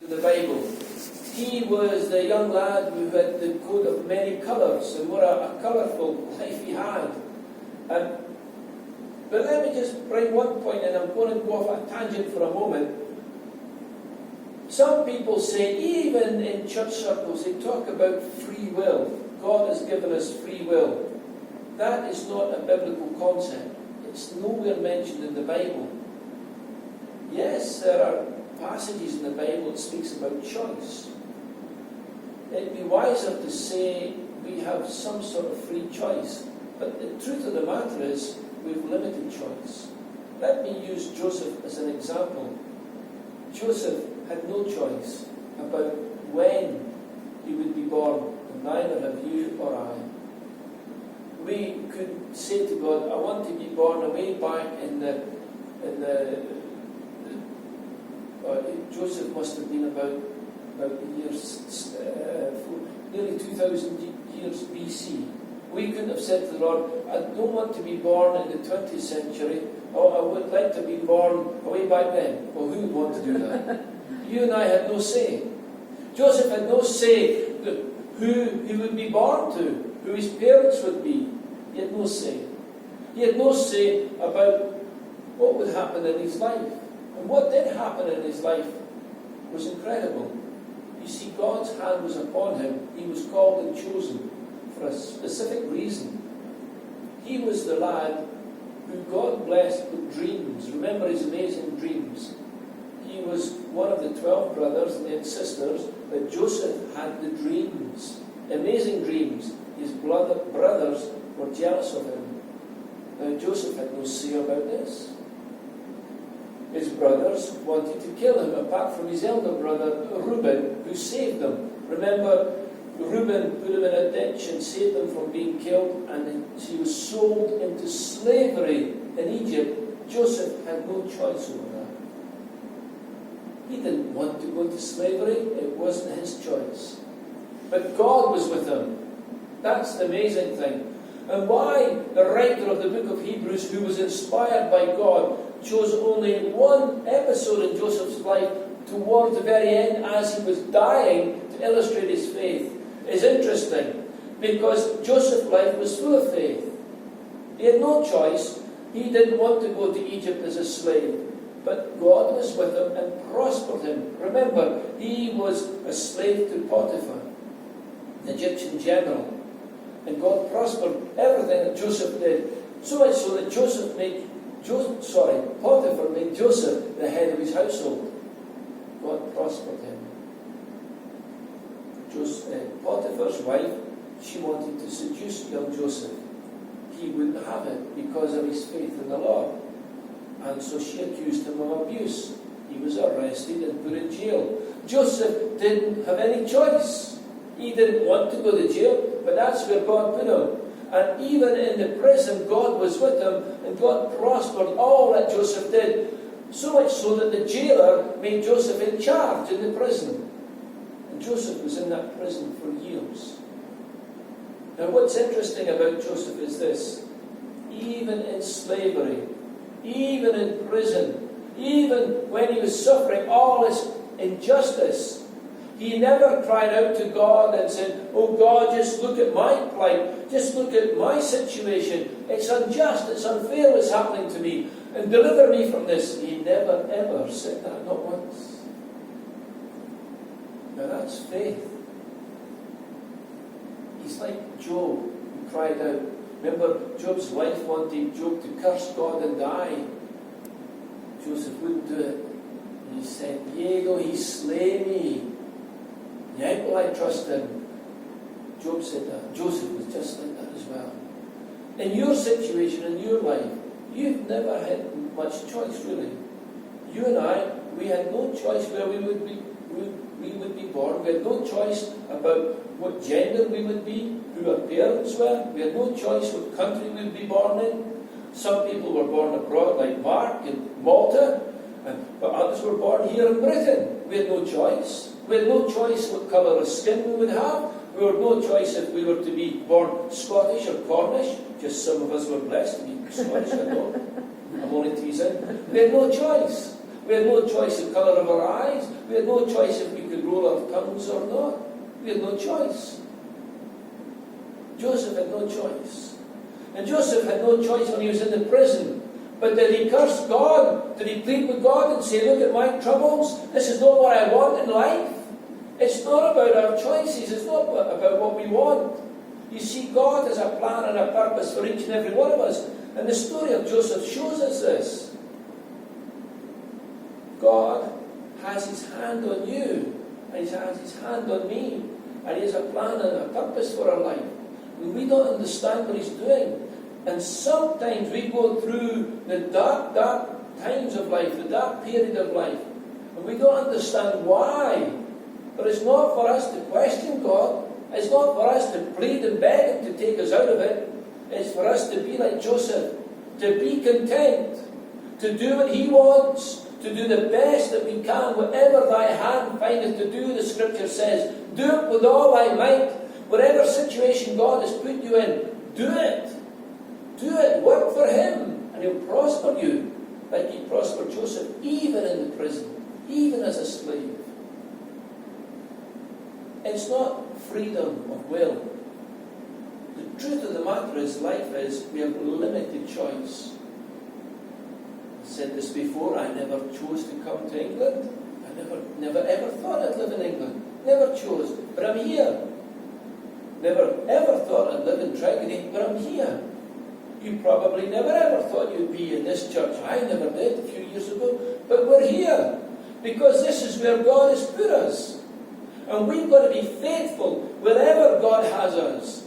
in the Bible. He was the young lad who had the coat of many colours, and what a colourful life he had. But let me just bring one point, and I'm going to go off a tangent for a moment. Some people say, even in church circles, they talk about free will. God has given us free will. That is not a biblical concept. It's nowhere mentioned in the Bible. Yes, there are passages in the Bible that speaks about choice. It'd be wiser to say we have some sort of free choice. But the truth of the matter is, we've limited choice. Let me use Joseph as an example. Joseph had no choice about when he would be born, and neither have you or I. We could say to God, I want to be born away back in the Joseph must have been about the years, nearly 2,000 years BC. We couldn't have said to the Lord, I don't want to be born in the 20th century, or I would like to be born way back then. Well, who would want to do that? You and I had no say. Joseph had no say who he would be born to, who his parents would be. He had no say. He had no say about what would happen in his life. And what did happen in his life was incredible. You see, God's hand was upon him. He was called and chosen for a specific reason. He was the lad who God blessed with dreams. Remember his amazing dreams. He was one of the 12 brothers, and they had sisters, but Joseph had the dreams. Amazing dreams. His brothers were jealous of him. Now Joseph had no say about this. His brothers wanted to kill him, apart from his elder brother Reuben, who saved them. Remember, Reuben put him in a ditch and saved them from being killed, and he was sold into slavery in Egypt. Joseph had no choice over that. He didn't want to go into slavery. It wasn't his choice. But God was with him. That's the amazing thing. And why the writer of the book of Hebrews, who was inspired by God, chose only one episode in Joseph's life towards the very end as he was dying to illustrate his faith is interesting, because Joseph's life was full of faith. He had no choice. He didn't want to go to Egypt as a slave, but God was with him and prospered him. Remember, he was a slave to Potiphar, the Egyptian general, and God prospered everything that Joseph did, so much so that Potiphar made Joseph the head of his household. God prospered him. Potiphar's wife, she wanted to seduce young Joseph. He wouldn't have it because of his faith in the Lord. And so she accused him of abuse. He was arrested and put in jail. Joseph didn't have any choice. He didn't want to go to jail, but that's where God put him. And even in the prison, God was with him, and God prospered all that Joseph did. So much so that the jailer made Joseph in charge in the prison. And Joseph was in that prison for years. Now what's interesting about Joseph is this. Even in slavery, even in prison, even when he was suffering all this injustice, he never cried out to God and said, oh God, just look at my plight, just look at my situation. It's unjust, it's unfair what's happening to me, and deliver me from this. He never ever said that, not once. Now that's faith. He's like Job, who cried out. Remember, Job's wife wanted Job to curse God and die. Joseph wouldn't do it. And he said, yea, though he slay me, yet will I trust him. Job said that. Joseph was just like that as well. In your situation, in your life, you've never had much choice, really. You and I, we had no choice where we would be born. We had no choice about what gender we would be, who our parents were. We had no choice what country we would be born in. Some people were born abroad, like Mark in Malta, but others were born here in Britain. We had no choice. We had no choice what colour of skin we would have. We had no choice if we were to be born Scottish or Cornish. Just some of us were blessed to be Scottish, I don't. I'm only teasing. We had no choice. We had no choice of colour of our eyes. We had no choice if we could roll our tongues or not. We had no choice. Joseph had no choice. And Joseph had no choice when he was in the prison. But did he curse God? Did he plead with God and say, look at my troubles? This is not what I want in life. It's not about our choices. It's not about what we want. You see, God has a plan and a purpose for each and every one of us. And the story of Joseph shows us this. God has his hand on you, and he has his hand on me, and he has a plan and a purpose for our life. And we don't understand what he's doing. And sometimes we go through the dark times of life, the dark period of life, and we don't understand why. But it's not for us to question God. It's not for us to plead and beg him to take us out of it. It's for us to be like Joseph, to be content, to do what he wants, to do the best that we can, whatever thy hand findeth to do, the scripture says. Do it with all thy might. Whatever situation God has put you in, do it. Do it. Work for him, and he'll prosper you like he prospered Joseph, even in the prison, even as a slave. It's not freedom of will. The truth of the matter is, life is, we have limited choice. I said this before, I never chose to come to England. I never ever thought I'd live in England. Never chose, but I'm here. Never ever thought I'd live in Tregony, but I'm here. You probably never ever thought you'd be in this church. I never did a few years ago, but we're here because this is where God has put us. And we've got to be faithful wherever God has us.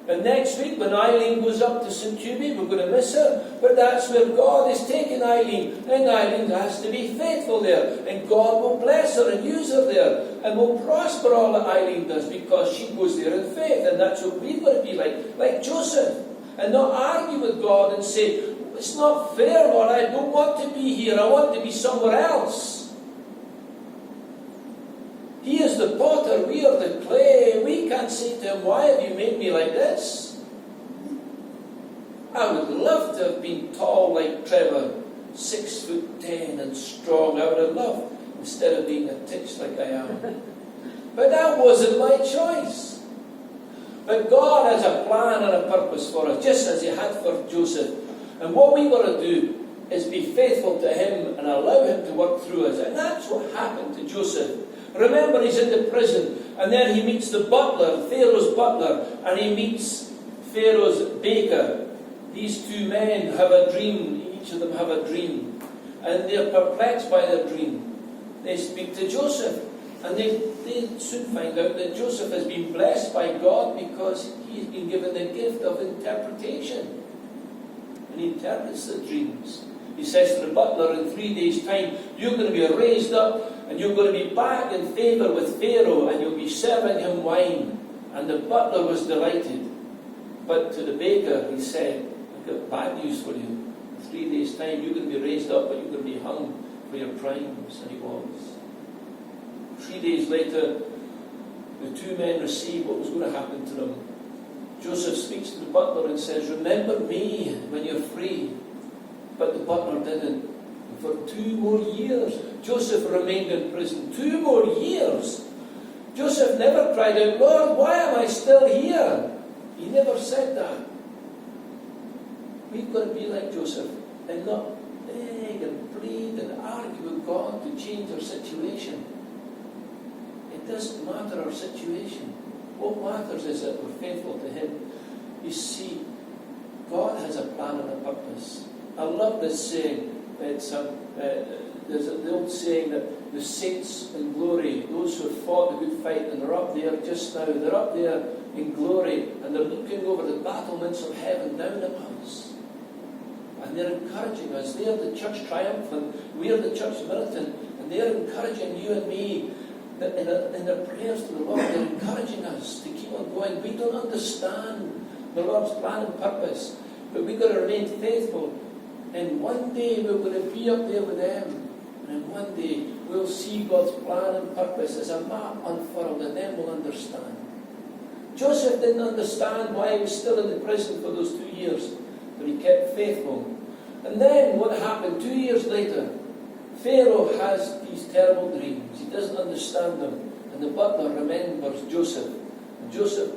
And next week, when Eileen goes up to St. Cuby, we're going to miss her. But that's where God is taking Eileen. And Eileen has to be faithful there. And God will bless her and use her there. And will prosper all that Eileen does because she goes there in faith. And that's what we've got to be like Joseph. And not argue with God and say, it's not fair, Lord. I don't want to be here. I want to be somewhere else. He is the potter, we are the clay. We can't say to him, why have you made me like this? I would love to have been tall like Trevor, 6'10" and strong. I would have loved, instead of being a titch like I am. But that wasn't my choice. But God has a plan and a purpose for us, just as he had for Joseph. And what we've got to do is be faithful to him and allow him to work through us. And that's what happened to Joseph. Remember, he's in the prison, and then he meets the butler, Pharaoh's butler, and he meets Pharaoh's baker. These two men have a dream, each of them have a dream, and they're perplexed by their dream. They speak to Joseph, and they soon find out that Joseph has been blessed by God because he's been given the gift of interpretation. And he interprets the dreams. He says to the butler, in 3 days' time, you're going to be raised up, and you're going to be back in favour with Pharaoh, and you'll be serving him wine. And the butler was delighted. But to the baker, he said, I've got bad news for you. In 3 days' time, you're going to be raised up, but you're going to be hung for your crimes. And he was. 3 days later, the two men received what was going to happen to them. Joseph speaks to the butler and says, remember me when you're free. But the butler didn't. And for 2 more years, Joseph remained in prison. 2 more years. Joseph never cried out, Lord, why am I still here? He never said that. We've got to be like Joseph and not beg and plead and argue with God to change our situation. It doesn't matter our situation. What matters is that we're faithful to him. You see, God has a plan and a purpose. I love this saying. There's the old saying that the saints in glory, those who have fought the good fight, and they're up there just now, they're up there in glory, and they're looking over the battlements of heaven down at us. And they're encouraging us. They are the church triumphant, we are the church militant, and they're encouraging you and me in their prayers to the Lord. They're encouraging us to keep on going. We don't understand the Lord's plan and purpose, but we've got to remain faithful. And one day we're going to be up there with them. And one day we'll see God's plan and purpose as a map unfurled, and then we'll understand. Joseph didn't understand why he was still in the prison for those 2 years, but he kept faithful. And then what happened 2 years later? Pharaoh has these terrible dreams. He doesn't understand them. And the butler remembers Joseph. And Joseph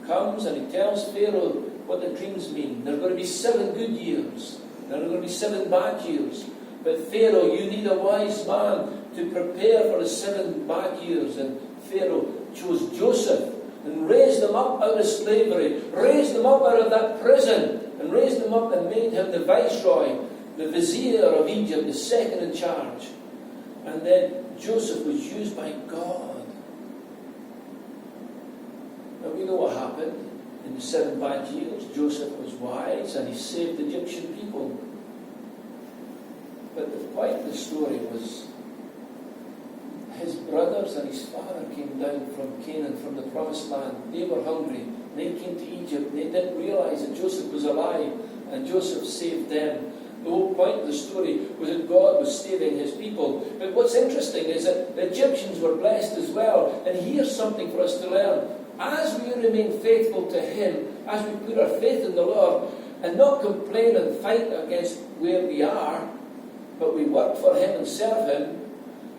comes and he tells Pharaoh what the dreams mean. There are going to be 7 good years. There are going to be 7 bad years. But Pharaoh, you need a wise man to prepare for the 7 bad years. And Pharaoh chose Joseph and raised him up out of slavery, raised him up out of that prison, and raised him up and made him the viceroy, the vizier of Egypt, the second in charge. And then Joseph was used by God. And we know what happened. In the 7 bad years, Joseph was wise and he saved the Egyptian people. But the point of the story was his brothers and his father came down from Canaan, from the promised land. They were hungry. They came to Egypt. They didn't realize that Joseph was alive and Joseph saved them. The whole point of the story was that God was saving his people. But what's interesting is that the Egyptians were blessed as well. And here's something for us to learn. As we remain faithful to him, as we put our faith in the Lord, and not complain and fight against where we are, but we work for him and serve him,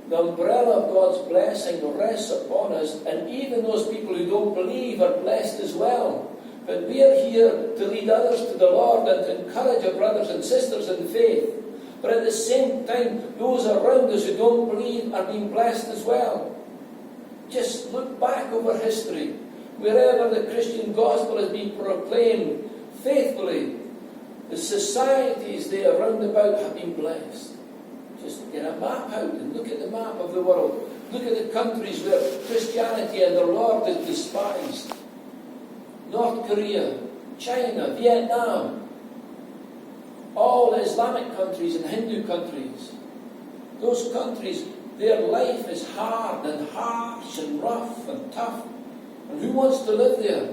the umbrella of God's blessing rests upon us, and even those people who don't believe are blessed as well. But we are here to lead others to the Lord and to encourage our brothers and sisters in faith. But at the same time, those around us who don't believe are being blessed as well. Just look back over history. Wherever the Christian gospel has been proclaimed faithfully, the societies there round about have been blessed. Just get a map out and look at the map of the world. Look at the countries where Christianity and the Lord is despised. North Korea, China, Vietnam, all Islamic countries and Hindu countries. Those countries, their life is hard and harsh and rough and tough. And who wants to live there?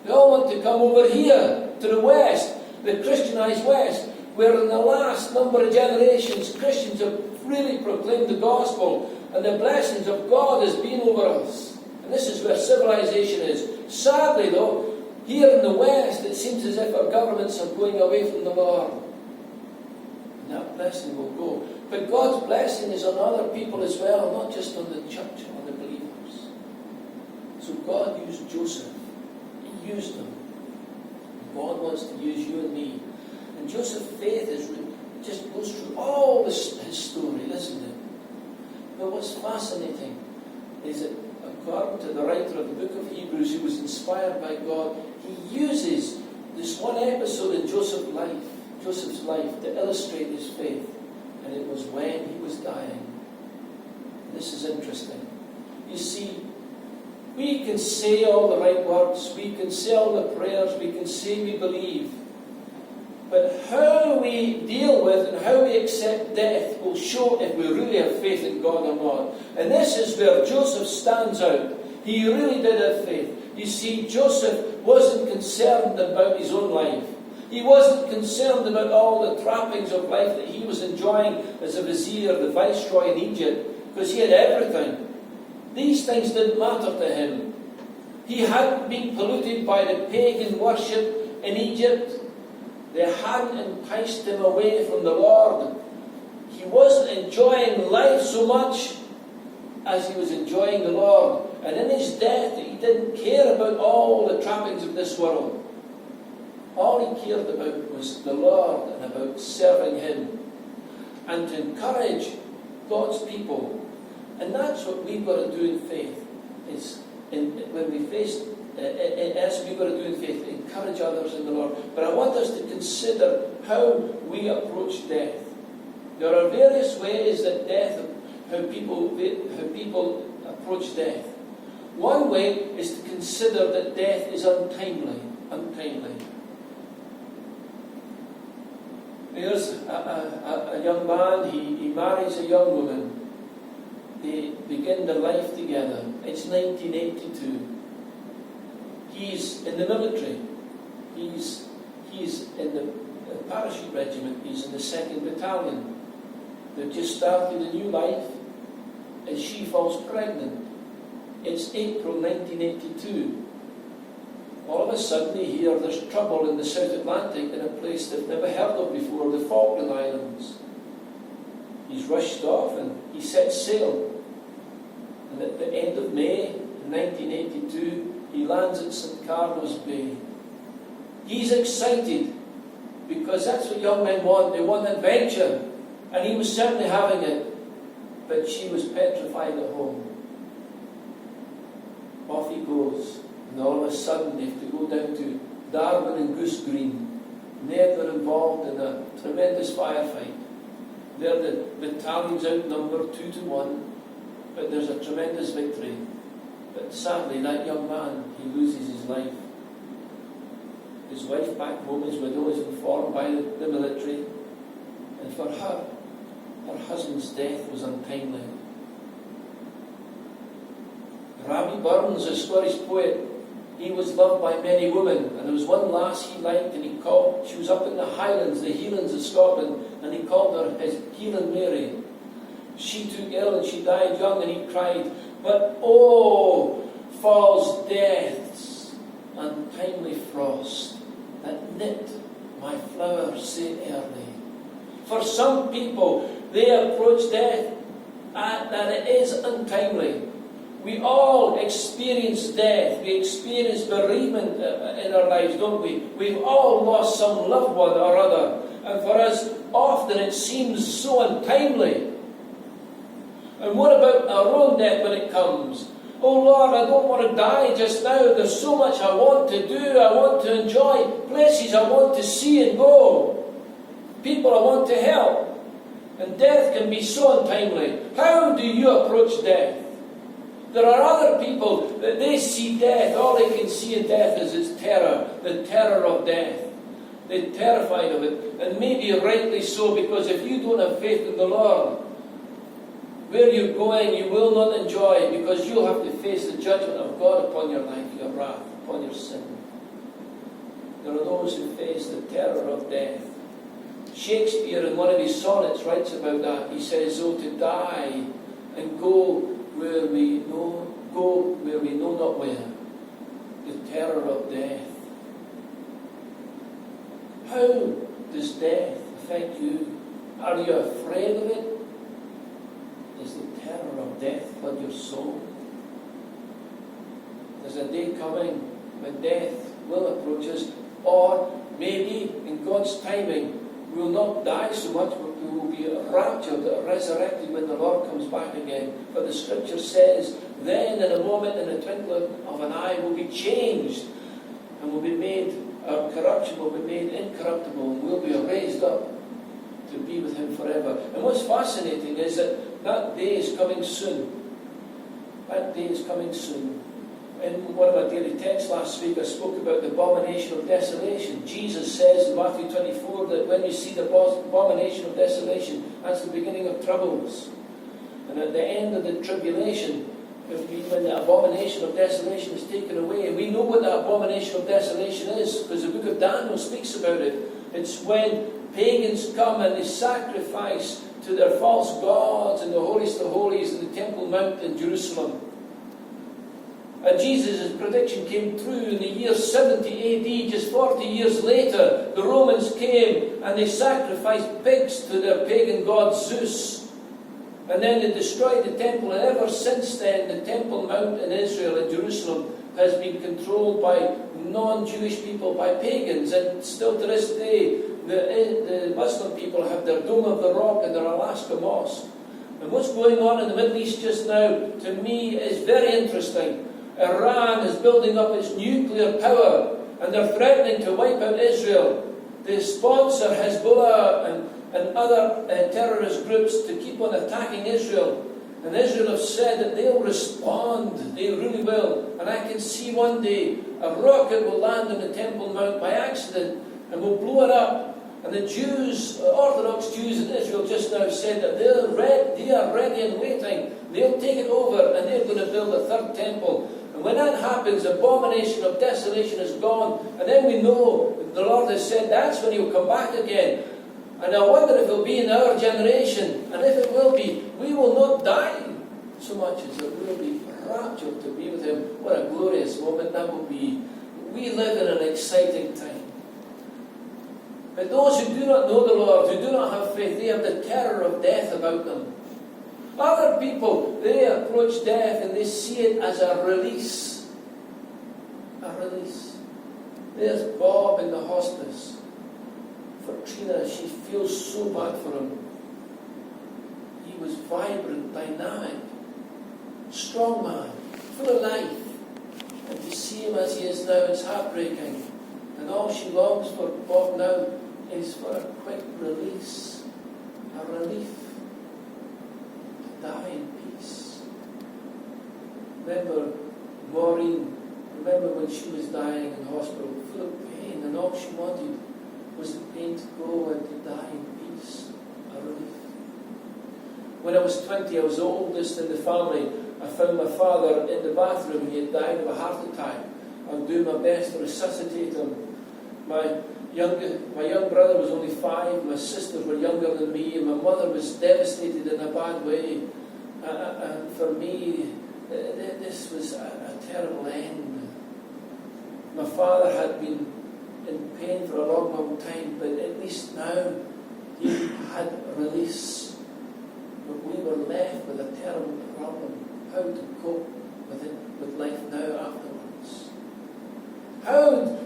They all want to come over here to the West, the Christianized West, where in the last number of generations Christians have really proclaimed the gospel and the blessings of God has been over us. And this is where civilization is. Sadly though, here in the West it seems as if our governments are going away from the Lord. And that blessing will go. But God's blessing is on other people as well, not just on the church, on the believers. So God used Joseph. He used him. God wants to use you and me. And Joseph's faith just goes through all his story, isn't it? But what's fascinating is that according to the writer of the book of Hebrews, who was inspired by God, he uses this one episode in Joseph's life to illustrate his faith. And it was when he was dying. And this is interesting. You see, we can say all the right words, we can say all the prayers, we can say we believe. But how we deal with and how we accept death will show if we really have faith in God or not. And this is where Joseph stands out. He really did have faith. You see, Joseph wasn't concerned about his own life. He wasn't concerned about all the trappings of life that he was enjoying as a vizier, the viceroy in Egypt, because he had everything. These things didn't matter to him. He hadn't been polluted by the pagan worship in Egypt. They hadn't enticed him away from the Lord. He wasn't enjoying life so much as he was enjoying the Lord. And in his death, he didn't care about all the trappings of this world. All he cared about was the Lord and about serving him and to encourage God's people. And that's what we've got to do in faith. When we face, as we've got to do in faith, encourage others in the Lord. But I want us to consider how we approach death. There are various ways that how people approach death. One way is to consider that death is untimely. There's a young man, he marries a young woman. They begin their life together. It's 1982. He's in the military. He's in the parachute regiment. He's in the 2nd Battalion. They've just started a new life, and she falls pregnant. It's April 1982. All of a sudden they hear there's trouble in the South Atlantic in a place they've never heard of before, the Falkland Islands. he's rushed off and he sets sail. And at the end of May 1982, he lands at St. Carlos Bay. He's excited because that's what young men want. They want adventure. And he was certainly having it. But she was petrified at home. Off he goes. And all of a sudden they have to go down to Darwin and Goose Green. And there they're involved in a tremendous firefight. There the battalion's outnumbered 2-1. But there's a tremendous victory. But sadly, that young man, he loses his life. His wife back home, his widow, is informed by the military. And for her husband's death was untimely. Rabbie Burns, a Scottish poet, he was loved by many women. And there was one lass he liked, and he called, she was up in the Highlands, the Highlands of Scotland, and he called her his Highland Mary. She took ill and she died young, and he cried, "But oh, falls death's untimely frost, that knit my flower sae early." For some people, they approach death that it is untimely. We all experience death. We experience bereavement in our lives, don't we? We've all lost some loved one or other. And for us, often it seems so untimely. And what about our own death when it comes? Oh Lord, I don't want to die just now. There's so much I want to do. I want to enjoy places I want to see and go. People I want to help. And death can be so untimely. How do you approach death? There are other people that they see death. All they can see in death is its terror. The terror of death. They're terrified of it. And maybe rightly so, because if you don't have faith in the Lord, where you're going you will not enjoy, because you'll have to face the judgment of God upon your life, your wrath, upon your sin. There are those who face the terror of death. Shakespeare, in one of his sonnets, writes about that. He says, "Oh, to die and go where we know not where, the terror of death." How does death affect you? Are you afraid of it? Does the terror of death flood your soul? There's a day coming when death will approach us, or maybe in God's timing we will not die so much, but we will be raptured, resurrected when the Lord comes back again. For the Scripture says, then in a moment, in a twinkling of an eye, we'll be changed, and we'll be made, our corruption will be made incorruptible, and we'll be raised up to be with Him forever. And what's fascinating is that day is coming soon. That day is coming soon. In one of my daily texts last week, I spoke about the abomination of desolation. Jesus says in Matthew 24 that when you see the abomination of desolation, that's the beginning of troubles. And at the end of the tribulation, when the abomination of desolation is taken away, and we know what the abomination of desolation is, because the book of Daniel speaks about it. It's when pagans come and they sacrifice to their false gods in the holiest of holies in the Temple Mount in Jerusalem. And Jesus' prediction came true in the year 70 AD, just 40 years later. The Romans came and they sacrificed pigs to their pagan god Zeus. And then they destroyed the temple, and ever since then the Temple Mount in Israel, in Jerusalem, has been controlled by non-Jewish people, by pagans. And still to this day, the Muslim people have their Dome of the Rock and their Alaska Mosque. And what's going on in the Middle East just now, to me, is very interesting. Iran is building up its nuclear power, and they're threatening to wipe out Israel. They sponsor Hezbollah and other terrorist groups to keep on attacking Israel. And Israel have said that they'll respond. They really will. And I can see one day a rocket will land on the Temple Mount by accident and will blow it up. And the Jews, Orthodox Jews in Israel just now said that they are ready and waiting. They'll take it over and they're going to build a third temple. And when that happens, the abomination of desolation is gone. And then we know the Lord has said that's when He'll come back again. And I wonder if it will be in our generation. And if it will be, we will not die so much as it will be raptured to be with Him. What a glorious moment that will be. We live in an exciting time. But those who do not know the Lord, who do not have faith, they have the terror of death about them. Other people, they approach death and they see it as a release. A release. There's Bob in the hospice. For Trina, she feels so bad for him. He was vibrant, dynamic, strong man, full of life. And to see him as he is now, it's heartbreaking. And all she longs for Bob now is for a quick release, a relief, to die in peace. Remember Maureen, remember when she was dying in hospital, full of pain, and all she wanted was the pain to go and to die in peace, a relief. When I was 20, I was the oldest in the family. I found my father in the bathroom. He had died of a heart attack. I was doing my best to resuscitate him. My young brother was only 5. My sisters were younger than me. And my mother was devastated in a bad way. And for me, this was a terrible end. My father had been in pain for a long, long time, but at least now he had a release. But we were left with a terrible problem. How to cope with it, with life now afterwards. How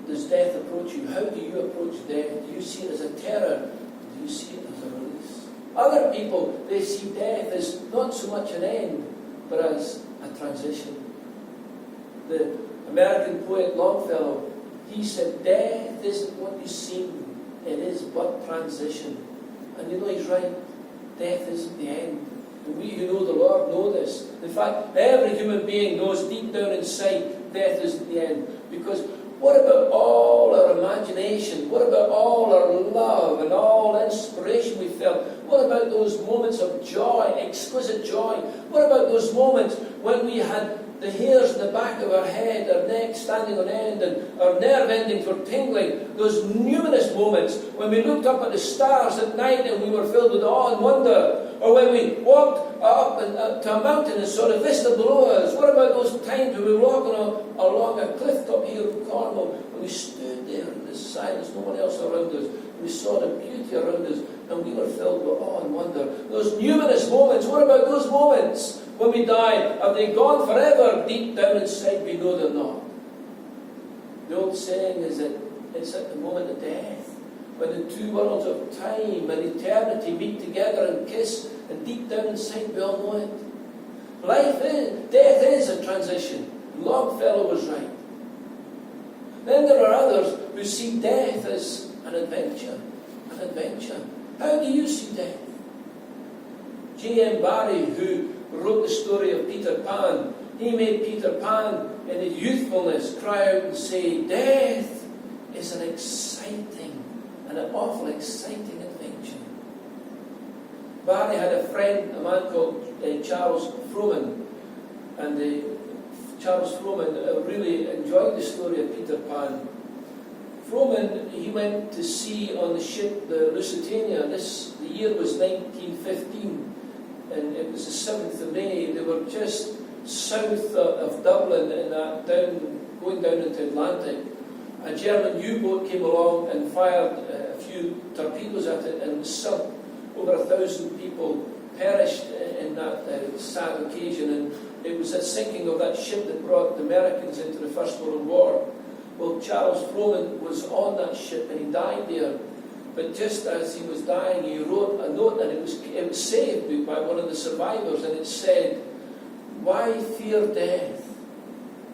does death approach you? How do you approach death? Do you see it as a terror? Do you see it as a release? Other people, they see death as not so much an end, but as a transition. The American poet Longfellow, he said, death isn't what you see, it is but transition. And you know he's right. Death isn't the end. And we who know the Lord know this. In fact, every human being knows deep down inside death isn't the end. Because what about all our imagination? What about all our love and all inspiration we felt? What about those moments of joy, exquisite joy? What about those moments when we had the hairs in the back of our head, our neck standing on end, and our nerve endings were tingling? Those numerous moments when we looked up at the stars at night and we were filled with awe and wonder. Or when we walked up to a mountain and saw the vista below us. What about those times when we were walking along a cliff top here in Cornwall, and we stood there in the silence, no one else around us, and we saw the beauty around us, and we were filled with awe and wonder. Those numerous moments, what about those moments when we die? Are they gone forever? Deep down inside we know they're not. The old saying is that it's at the moment of death, when the two worlds of time and eternity meet together and kiss, and deep down inside we all know it. Death is a transition. Longfellow was right. Then there are others who see death as an adventure. An adventure. How do you see death? J.M. Barrie, who wrote the story of Peter Pan, he made Peter Pan in his youthfulness cry out and say, death is an exciting, an awful exciting adventure. Barrie had a friend, a man called Charles Frohman, and Charles Frohman really enjoyed the story of Peter Pan. Frohman, he went to sea on the ship, the Lusitania. The year was 1915, and it was the 7th of May. They were just south of Dublin, and going down into the Atlantic. A German U-boat came along and fired a few torpedoes at it, and sunk. Over 1,000 people perished in that sad occasion, and it was the sinking of that ship that brought the Americans into the First World War. Well, Charles Frohman was on that ship and he died there. But just as he was dying, he wrote a note, and it was saved by one of the survivors, and it said, "Why fear death?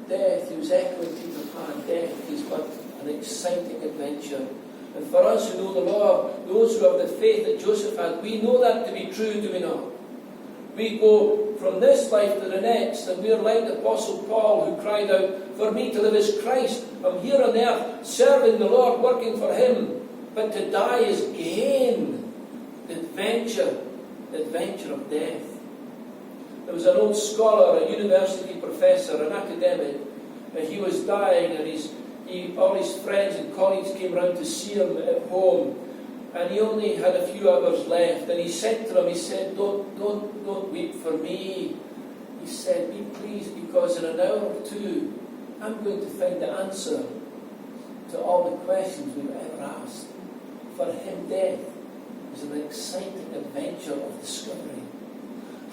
Death," he was echoing Peter Pan, death is but an exciting adventure. And for us who know the Lord, those who have the faith that Joseph had, we know that to be true, do we not? We go from this life to the next, and we are like the Apostle Paul, who cried out, "For me to live is Christ. I'm here on earth, serving the Lord, working for Him. But to die is gain." The adventure of death. There was an old scholar, a university professor, an academic, and he was dying, and all his friends and colleagues came round to see him at home, and he only had a few hours left. And he said to them, he said, don't weep for me. He said, "Be pleased, because in an hour or two, I'm going to find the answer to all the questions we've ever asked. For him, death was an exciting adventure of discovery.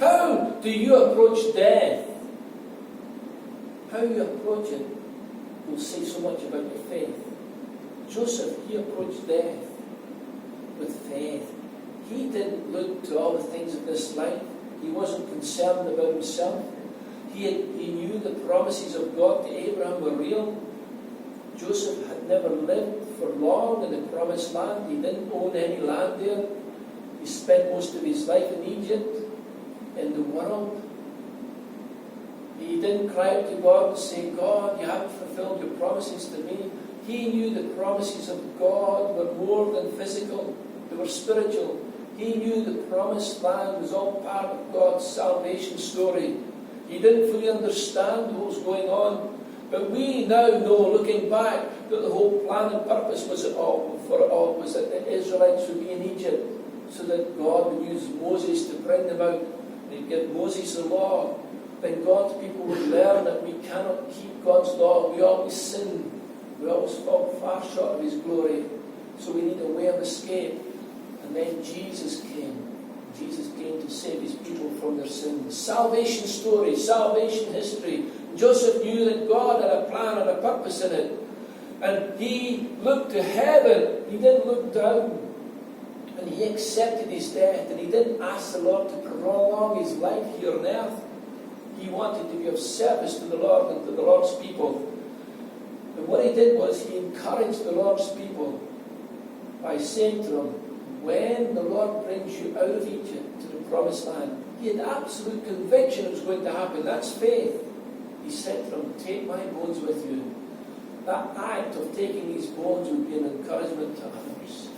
How do you approach death? How you approach it will say so much about your faith. Joseph, he approached death with faith. He didn't look to all the things of this life. He wasn't concerned about himself. He knew the promises of God to Abraham were real. Joseph had never lived for long in the promised land. He didn't own any land there. He spent most of his life in Egypt, in the world. He didn't cry out to God and say, God, you haven't fulfilled your promises to me. He knew the promises of God were more than physical. They were spiritual. He knew the promised land was all part of God's salvation story. He didn't fully understand what was going on. But we now know, looking back, that the whole plan and purpose was that the Israelites would be in Egypt, so that God would use Moses to bring them out. And he'd give Moses the law. Then God's people would learn that we cannot keep God's law. We always sin. We always fall far short of his glory. So we need a way of escape. And then Jesus came. Jesus came to save his people from their sins. Salvation story, salvation history. Joseph knew that God had a plan and a purpose in it. And he looked to heaven. He didn't look down. And he accepted his death. And he didn't ask the Lord to prolong his life here on earth. He wanted to be of service to the Lord and to the Lord's people. And what he did was he encouraged the Lord's people by saying to them, when the Lord brings you out of Egypt to the promised land, he had absolute conviction it was going to happen. That's faith. He said to them, take my bones with you. That act of taking these bones would be an encouragement to others.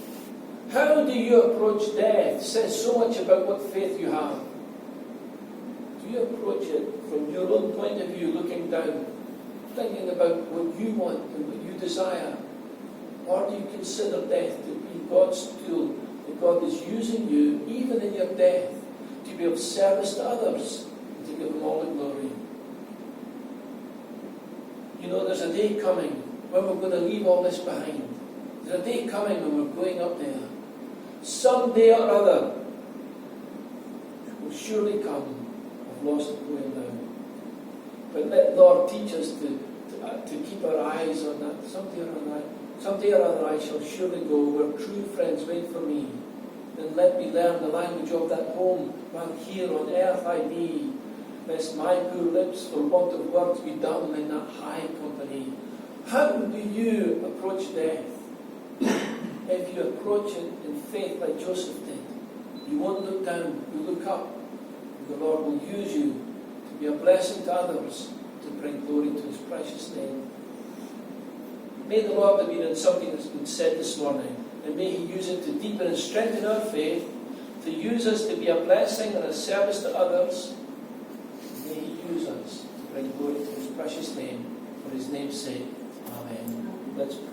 How do you approach death? It says so much about what faith you have. Do you approach it from your own point of view, looking down, thinking about what you want and what you desire? Or do you consider death to be God's tool, that God is using you, even in your death, to be of service to others and to give them all the glory? You know, there's a day coming when we're going to leave all this behind. There's a day coming when we're going up there. Someday or other will surely come. I've lost it going down. But let Lord teach us to keep our eyes on that. Someday or other I shall surely go where true friends wait for me. Then let me learn the language of that home, while here on earth I be, lest my poor lips for want of words be dumb in that high company. How do you approach death? If you approach it in faith like Joseph did, you won't look down, you look up. And the Lord will use you to be a blessing to others, to bring glory to his precious name. May the Lord have been in something that's been said this morning, and may he use it to deepen and strengthen our faith, to use us to be a blessing and a service to others. May he use us to bring glory to his precious name, for his name's sake. Amen. Let's pray.